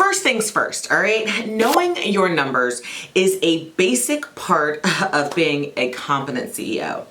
first things first, all right? Knowing your numbers is a basic part of being a competent CEO.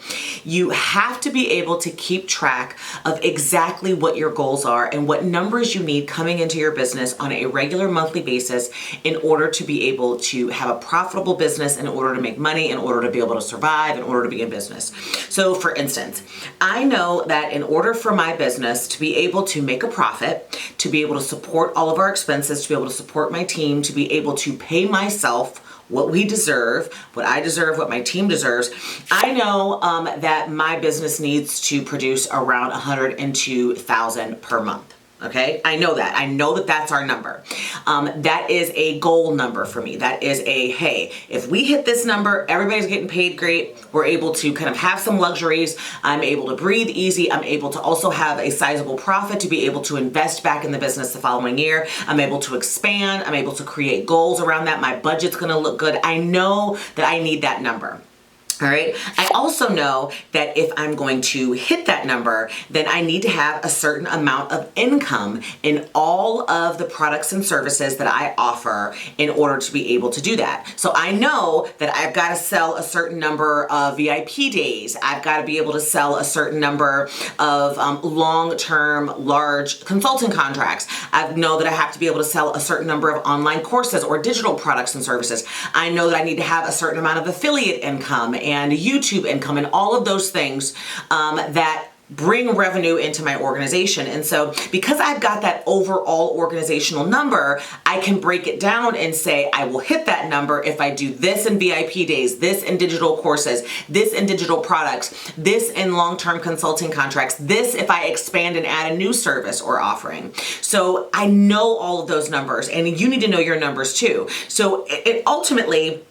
You have to be able to keep track of exactly what your goals are and what numbers you need coming into your business on a regular monthly basis in order to be able to have a profitable business, in order to make money, in order to be able to survive, in order to be in business. So for instance, I know that in order for my business to be able to make a profit, to be able to support all of our expenses, to be able to support my team, to be able to pay myself what we deserve, what I deserve, what my team deserves, I know that my business needs to produce around $102,000 per month. Okay, I know that. I know that that's our number. That is a goal number for me. That is a, hey, if we hit this number, everybody's getting paid great. We're able to kind of have some luxuries. I'm able to breathe easy. I'm able to also have a sizable profit to be able to invest back in the business the following year. I'm able to expand. I'm able to create goals around that. My budget's going to look good. I know that I need that number. All right. I also know that if I'm going to hit that number, then I need to have a certain amount of income in all of the products and services that I offer in order to be able to do that. So I know that I've got to sell a certain number of VIP days. I've got to be able to sell a certain number of long-term, large consulting contracts. I know that I have to be able to sell a certain number of online courses or digital products and services. I know that I need to have a certain amount of affiliate income and YouTube income and all of those things that bring revenue into my organization. And so because I've got that overall organizational number, I can break it down and say, I will hit that number if I do this in VIP days, this in digital courses, this in digital products, this in long-term consulting contracts, this if I expand and add a new service or offering. So I know all of those numbers, and you need to know your numbers too. So it ultimately,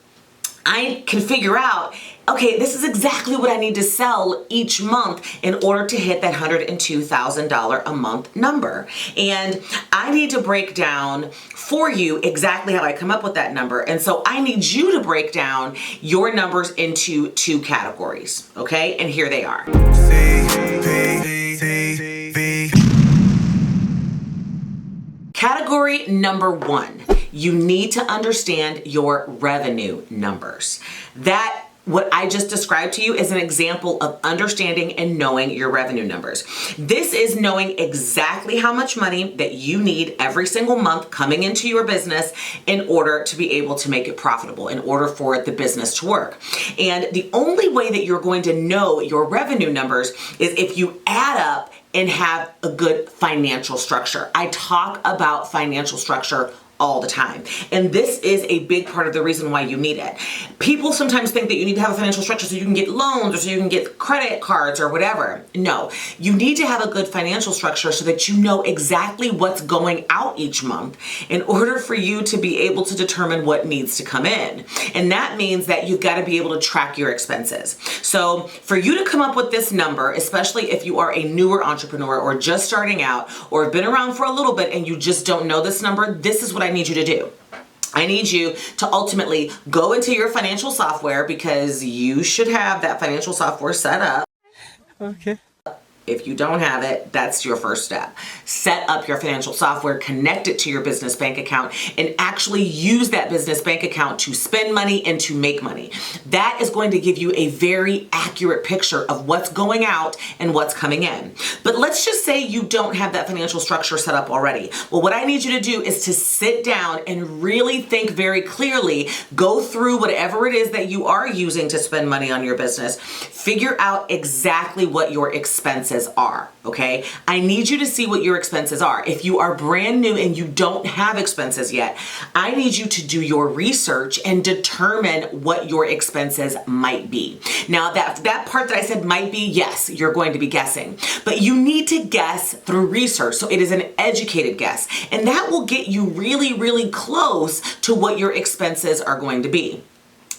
I can figure out, okay, this is exactly what I need to sell each month in order to hit that $102,000 a month number. And I need to break down for you exactly how I come up with that number. And so I need you to break down your numbers into two categories, okay? And here they are. Category number one, you need to understand your revenue numbers. That what I just described to you is an example of understanding and knowing your revenue numbers. This is knowing exactly how much money that you need every single month coming into your business in order to be able to make it profitable, in order for the business to work. And the only way that you're going to know your revenue numbers is if you add up and have a good financial structure. I talk about financial structure all the time. And this is a big part of the reason why you need it. People sometimes think that you need to have a financial structure so you can get loans or so you can get credit cards or whatever. No, you need to have a good financial structure so that you know exactly what's going out each month in order for you to be able to determine what needs to come in. And that means that you've got to be able to track your expenses. So for you to come up with this number, especially if you are a newer entrepreneur or just starting out or have been around for a little bit and you just don't know this number, this is what I need you to do. I need you to ultimately go into your financial software, because you should have that financial software set up. Okay. If you don't have it, that's your first step. Set up your financial software, connect it to your business bank account, and actually use that business bank account to spend money and to make money. That is going to give you a very accurate picture of what's going out and what's coming in. But let's just say you don't have that financial structure set up already. Well, what I need you to do is to sit down and really think very clearly, go through whatever it is that you are using to spend money on your business, figure out exactly what your expenses are, okay? I need you to see what your expenses are. If you are brand new and you don't have expenses yet, I need you to do your research and determine what your expenses might be. Now that part that I said might be, yes, you're going to be guessing, but you need to guess through research. So it is an educated guess, and that will get you really, really close to what your expenses are going to be.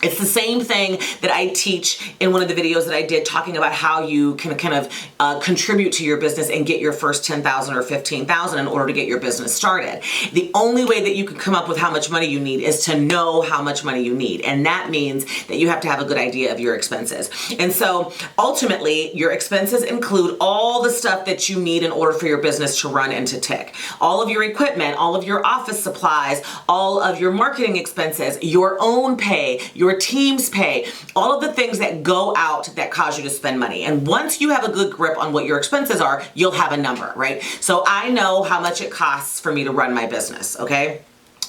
It's the same thing that I teach in one of the videos that I did talking about how you can kind of contribute to your business and get your first 10,000 or 15,000 in order to get your business started. The only way that you can come up with how much money you need is to know how much money you need. And that means that you have to have a good idea of your expenses. And so ultimately, your expenses include all the stuff that you need in order for your business to run and to tick. All of your equipment, all of your office supplies, all of your marketing expenses, your own pay, your team's pay, all of the things that go out that cause you to spend money. And once you have a good grip on what your expenses are, you'll have a number, right? So I know how much it costs for me to run my business, okay?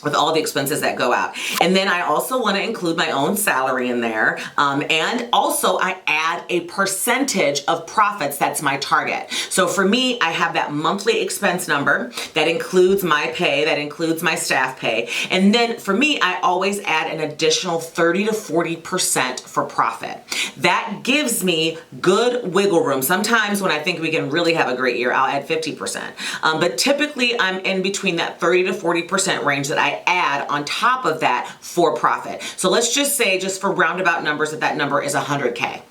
With all the expenses that go out. And then I also want to include my own salary in there. And also I add a percentage of profits. That's my target. So for me, I have that monthly expense number that includes my pay, that includes my staff pay. And then for me, I always add an additional 30 to 40% for profit. That gives me good wiggle room. Sometimes when I think we can really have a great year, I'll add 50%. But typically I'm in between that 30 to 40% range that I add on top of that for profit. So let's just say, just for roundabout numbers, that number is 100K.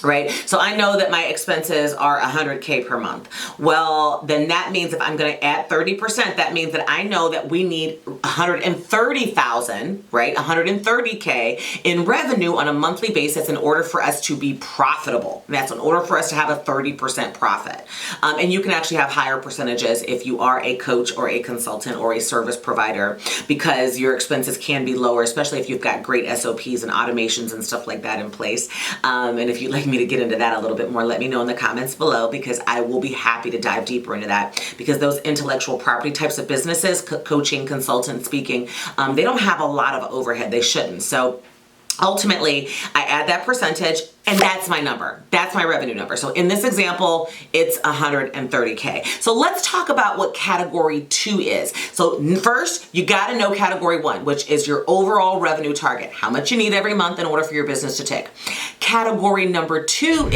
Right? So I know that my expenses are 100K per month. Well, then that means if I'm going to add 30%, that means that I know that we need 130,000, right? 130K in revenue on a monthly basis in order for us to be profitable. And that's in order for us to have a 30% profit. And you can actually have higher percentages if you are a coach or a consultant or a service provider, because your expenses can be lower, especially if you've got great SOPs and automations and stuff like that in place. And if you'd like me to get into that a little bit more, let me know in the comments below, because I will be happy to dive deeper into that, because those intellectual property types of businesses, coaching, consultant, speaking, they don't have a lot of overhead. They shouldn't. So ultimately, I add that percentage, and that's my number. That's my revenue number. So in this example, it's 130K. So let's talk about what category 2 is. So first, you got to know category 1, which is your overall revenue target, how much you need every month in order for your business to tick. Category number 2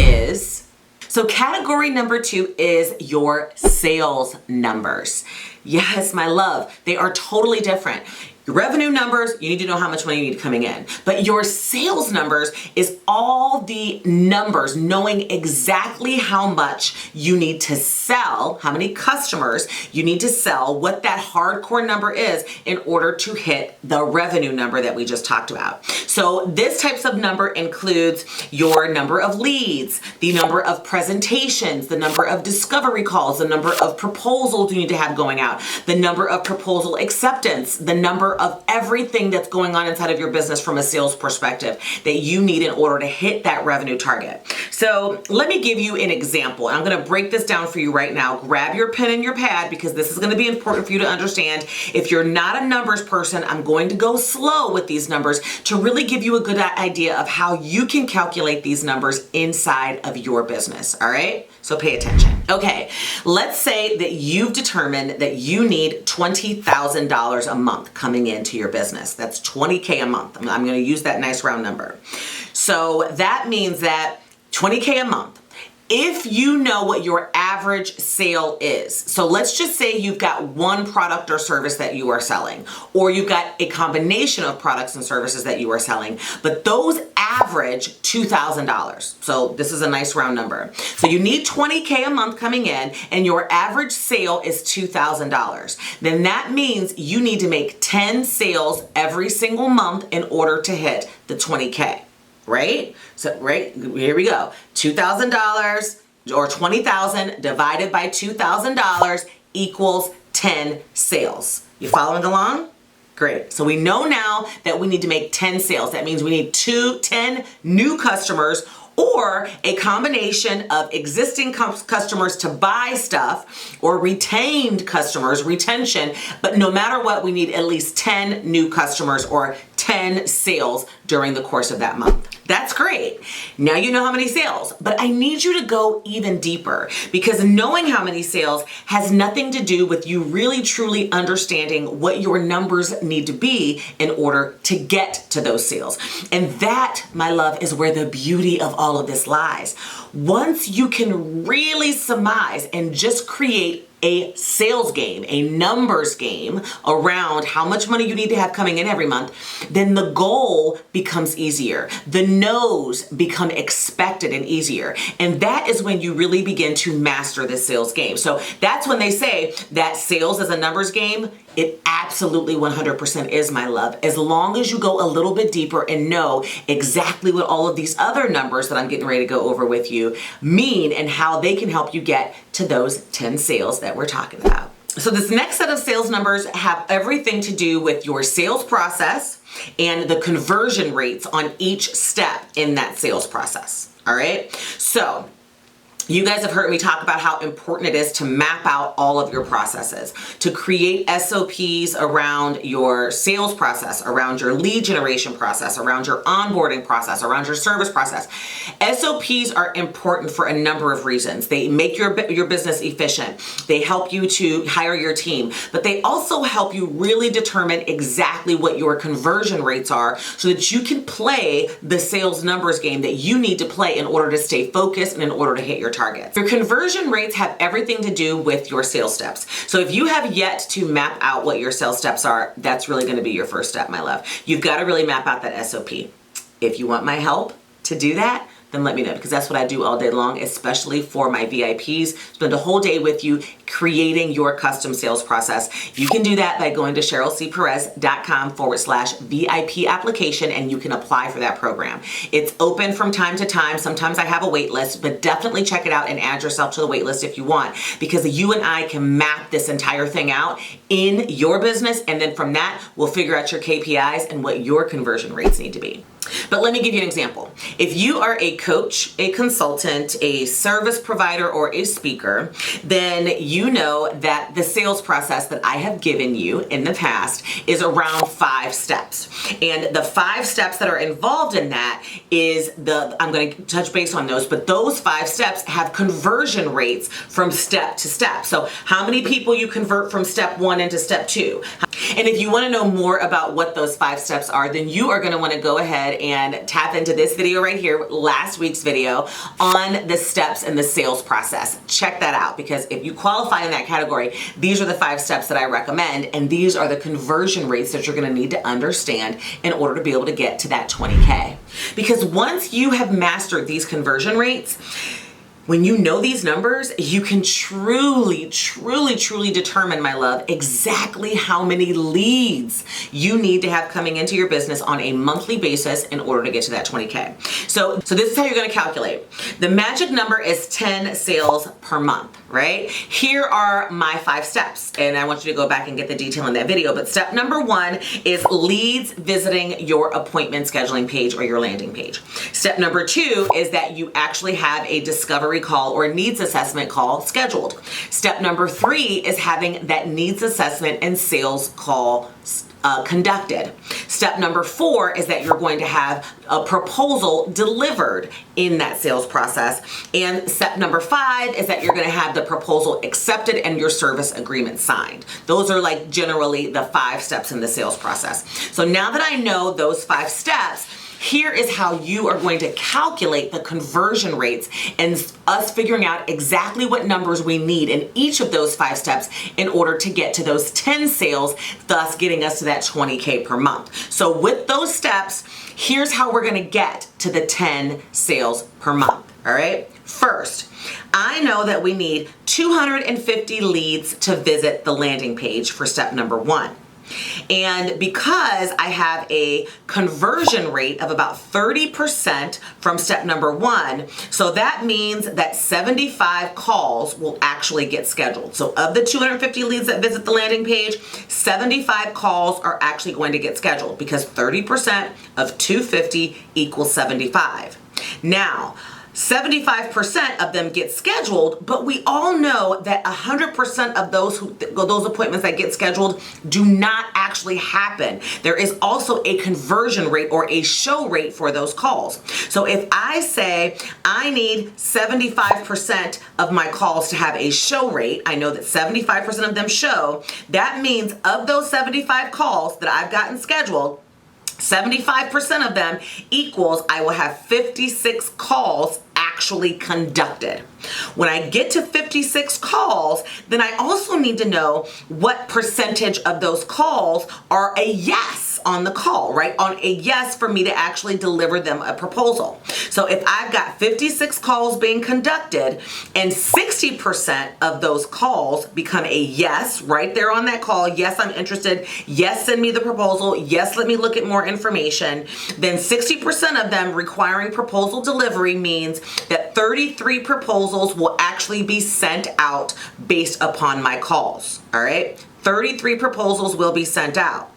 is your sales numbers. Yes, my love, they are totally different. Your revenue numbers, you need to know how much money you need coming in. But your sales numbers is all the numbers, knowing exactly how much you need to sell, how many customers you need to sell, what that hardcore number is in order to hit the revenue number that we just talked about. So this types of number includes your number of leads, the number of presentations, the number of discovery calls, the number of proposals you need to have going out, the number of proposal acceptance, the number of everything that's going on inside of your business from a sales perspective that you need in order to hit that revenue target. So let me give you an example. I'm going to break this down for you right now. Grab your pen and your pad, because this is going to be important for you to understand. If you're not a numbers person, I'm going to go slow with these numbers to really give you a good idea of how you can calculate these numbers inside of your business. All right? So pay attention. Okay, let's say that you've determined that you need $20,000 a month coming into your business. That's 20K a month. I'm going to use that nice round number. So that means that 20K a month. If you know what your average sale is, so let's just say you've got one product or service that you are selling, or you've got a combination of products and services that you are selling, but those average $2,000. So this is a nice round number. So you need 20K a month coming in, and your average sale is $2,000. Then that means you need to make 10 sales every single month in order to hit the 20K. Right? So, right, here we go. $2,000 or 20,000 divided by $2,000 equals 10 sales. You following along? Great. So we know now that we need to make 10 sales. That means we need 10 new customers, or a combination of existing customers to buy stuff, or retained customers, retention. But no matter what, we need at least 10 new customers or 10 sales during the course of that month. That's great. Now you know how many sales, but I need you to go even deeper, because knowing how many sales has nothing to do with you really truly understanding what your numbers need to be in order to get to those sales. And that, my love, is where the beauty of all of this lies. Once you can really surmise and just create a sales game, a numbers game around how much money you need to have coming in every month, then the goal becomes easier. The no's become expected and easier. And that is when you really begin to master this sales game. So that's when they say that sales is a numbers game. It absolutely 100% is, my love. As long as you go a little bit deeper and know exactly what all of these other numbers that I'm getting ready to go over with you mean and how they can help you get to those 10 sales that we're talking about. So this next set of sales numbers have everything to do with your sales process and the conversion rates on each step in that sales process. All right. So you guys have heard me talk about how important it is to map out all of your processes, to create SOPs around your sales process, around your lead generation process, around your onboarding process, around your service process. SOPs are important for a number of reasons. They make your business efficient. They help you to hire your team, but they also help you really determine exactly what your conversion rates are so that you can play the sales numbers game that you need to play in order to stay focused and in order to hit your targets. Your conversion rates have everything to do with your sales steps. So if you have yet to map out what your sales steps are, that's really going to be your first step, my love. You've got to really map out that SOP. If you want my help to do that, then let me know, because that's what I do all day long, especially for my VIPs. Spend a whole day with you creating your custom sales process. You can do that by going to CherylCperez.com/VIP application, and you can apply for that program. It's open from time to time. Sometimes I have a wait list, but definitely check it out and add yourself to the wait list if you want, because you and I can map this entire thing out in your business, and then from that, we'll figure out your KPIs and what your conversion rates need to be. But let me give you an example. If you are a coach, a consultant, a service provider, or a speaker, then you know that the sales process that I have given you in the past is around 5 steps. And the 5 steps that are involved in that is I'm going to touch base on those, but those 5 steps have conversion rates from step to step. So how many people you convert from step 1 into step 2. And if you want to know more about what those 5 steps are, then you are going to want to go ahead and tap into this video right here, last week's video on the steps in the sales process. Check that out, because if you qualify in that category, these are the 5 steps that I recommend, and these are the conversion rates that you're going to need to understand in order to be able to get to that 20K. Because once you have mastered these conversion rates, when you know these numbers, you can truly determine, my love, exactly how many leads you need to have coming into your business on a monthly basis in order to get to that 20K. So this is how you're going to calculate. The magic number is 10 sales per month, right? Here are my 5 steps, and I want you to go back and get the detail in that video. But step number 1 is leads visiting your appointment scheduling page or your landing page. Step number 2 is that you actually have a discovery call or needs assessment call scheduled. Step number 3 is having that needs assessment and sales call conducted. Step number 4 is that you're going to have a proposal delivered in that sales process. And step number 5 is that you're going to have the proposal accepted and your service agreement signed. Those are like generally the 5 steps in the sales process. So now that I know those 5 steps, here is how you are going to calculate the conversion rates and us figuring out exactly what numbers we need in each of those 5 steps in order to get to those 10 sales, thus getting us to that 20K per month. So with those steps, here's how we're going to get to the 10 sales per month. All right. First, I know that we need 250 leads to visit the landing page for step number 1. And because I have a conversion rate of about 30% from step number 1, so that means that 75 calls will actually get scheduled. So of the 250 leads that visit the landing page, 75 calls are actually going to get scheduled, because 30% of 250 equals 75. Now, 75% of them get scheduled, but we all know that 100% of those appointments that get scheduled do not actually happen. There is also a conversion rate or a show rate for those calls. So if I say I need 75% of my calls to have a show rate, I know that 75% of them show. That means of those 75 calls that I've gotten scheduled, 75% of them equals I will have 56 calls actually conducted. When I get to 56 calls, then I also need to know what percentage of those calls are a yes on the call, right? On a yes for me to actually deliver them a proposal. So if I've got 56 calls being conducted and 60% of those calls become a yes right there on that call, yes, I'm interested, yes, send me the proposal, yes, let me look at more information, then 60% of them requiring proposal delivery means that 33 proposals will actually be sent out based upon my calls, all right? 33 proposals will be sent out.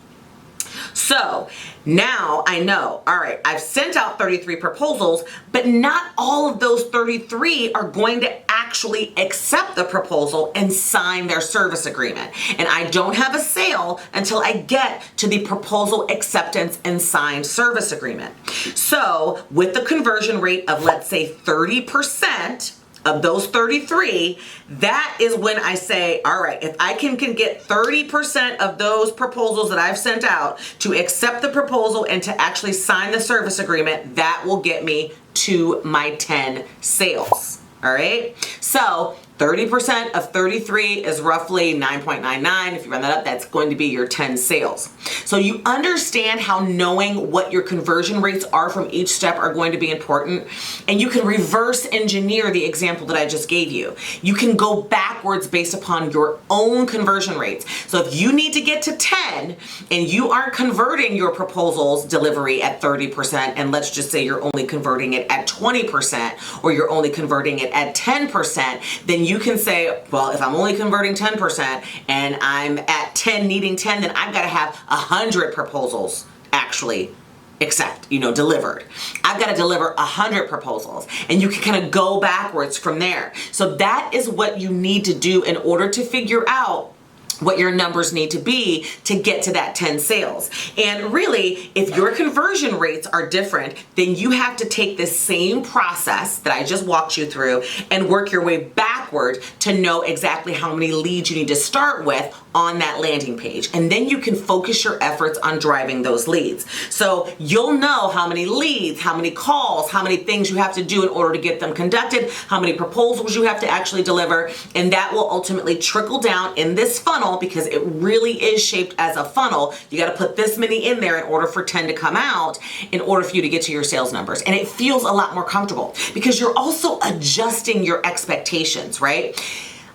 So now I know, all right, I've sent out 33 proposals, but not all of those 33 are going to actually accept the proposal and sign their service agreement. And I don't have a sale until I get to the proposal acceptance and signed service agreement. So with the conversion rate of, let's say, 30%, of those 33, that is when I say, all right, if I can get 30% of those proposals that I've sent out to accept the proposal and to actually sign the service agreement, that will get me to my 10 sales. All right. So 30% of 33 is roughly 9.99. If you run that up, that's going to be your 10 sales. So you understand how knowing what your conversion rates are from each step are going to be important. And you can reverse engineer the example that I just gave you. You can go backwards based upon your own conversion rates. So if you need to get to 10 and you aren't converting your proposals delivery at 30%, and let's just say you're only converting it at 20%, or you're only converting it at 10%, then you can say, well, if I'm only converting 10% and I'm at 10 needing 10, then I've got to have 100 proposals actually delivered. I've got to deliver 100 proposals, and you can kind of go backwards from there. So that is what you need to do in order to figure out what your numbers need to be to get to that 10 sales. And really, if your conversion rates are different, then you have to take the same process that I just walked you through and work your way backward to know exactly how many leads you need to start with on that landing page. And then you can focus your efforts on driving those leads. So you'll know how many leads, how many calls, how many things you have to do in order to get them conducted, how many proposals you have to actually deliver, and that will ultimately trickle down in this funnel, because it really is shaped as a funnel. You got to put this many in there in order for 10 to come out in order for you to get to your sales numbers. And it feels a lot more comfortable because you're also adjusting your expectations, right?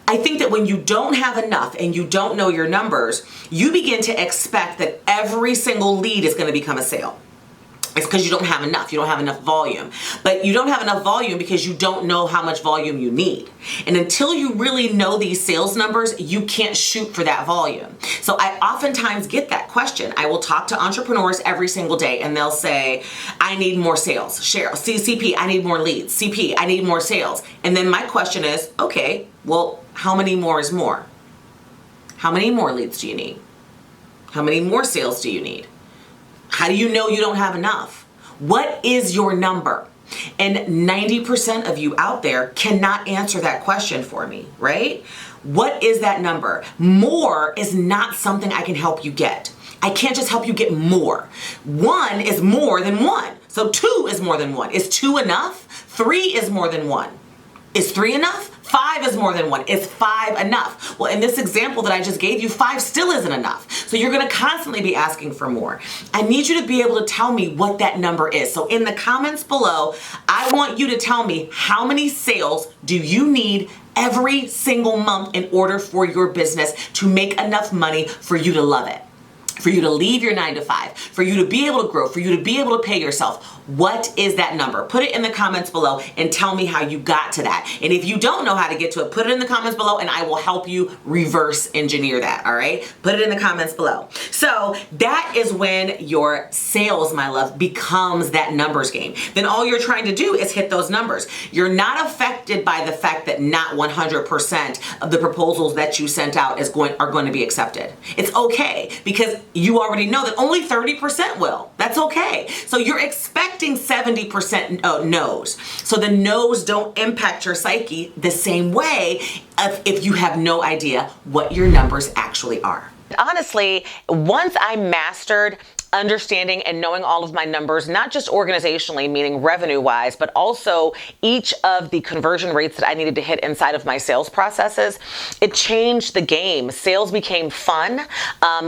I think that when you don't have enough and you don't know your numbers, you begin to expect that every single lead is going to become a sale. It's because you don't have enough. You don't have enough volume. But you don't have enough volume because you don't know how much volume you need. And until you really know these sales numbers, you can't shoot for that volume. So I oftentimes get that question. I will talk to entrepreneurs every single day and they'll say, I need more sales. Cheryl, CP, I need more leads. CP, I need more sales. And then my question is, okay, well, how many more is more? How many more leads do you need? How many more sales do you need? How do you know you don't have enough? What is your number? And 90% of you out there cannot answer that question for me, right? What is that number? More is not something I can help you get. I can't just help you get more. 1 is more than 1. So 2 is more than 1. Is 2 enough? 3 is more than 1. Is 3 enough? 5 is more than 1. Is 5 enough? Well, in this example that I just gave you, 5 still isn't enough. So you're going to constantly be asking for more. I need you to be able to tell me what that number is. So in the comments below, I want you to tell me how many sales do you need every single month in order for your business to make enough money for you to love it, for you to leave your 9 to 5, for you to be able to grow, for you to be able to pay yourself. What is that number? Put it in the comments below and tell me how you got to that. And if you don't know how to get to it, put it in the comments below and I will help you reverse engineer that, all right? Put it in the comments below. So that is when your sales, my love, becomes that numbers game. Then all you're trying to do is hit those numbers. You're not affected by the fact that not 100% of the proposals that you sent out are going to be accepted. It's okay because you already know that only 30% will. That's okay. So you're expecting 70% no's. So the no's don't impact your psyche the same way if you have no idea what your numbers actually are. Honestly, once I mastered understanding and knowing all of my numbers, not just organizationally, meaning revenue wise, but also each of the conversion rates that I needed to hit inside of my sales processes, it changed the game. Sales became fun.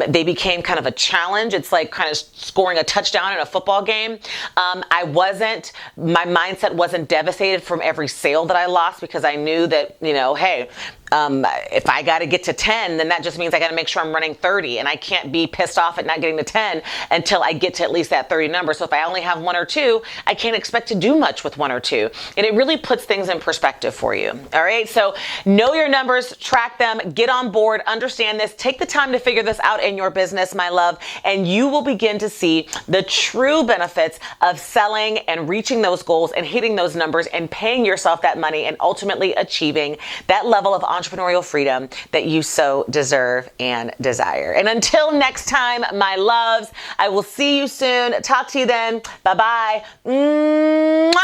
They became kind of a challenge. It's like kind of scoring a touchdown in a football game. My mindset wasn't devastated from every sale that I lost, because I knew that, hey, if I got to get to 10, then that just means I got to make sure I'm running 30, and I can't be pissed off at not getting to 10 until I get to at least that 30 number. So if I only have 1 or 2, I can't expect to do much with 1 or 2. And it really puts things in perspective for you. All right. So know your numbers, track them, get on board, understand this, take the time to figure this out in your business, my love, and you will begin to see the true benefits of selling and reaching those goals and hitting those numbers and paying yourself that money and ultimately achieving that level of entrepreneurial freedom that you so deserve and desire. And until next time, my loves, I will see you soon. Talk to you then. Bye-bye. Mwah!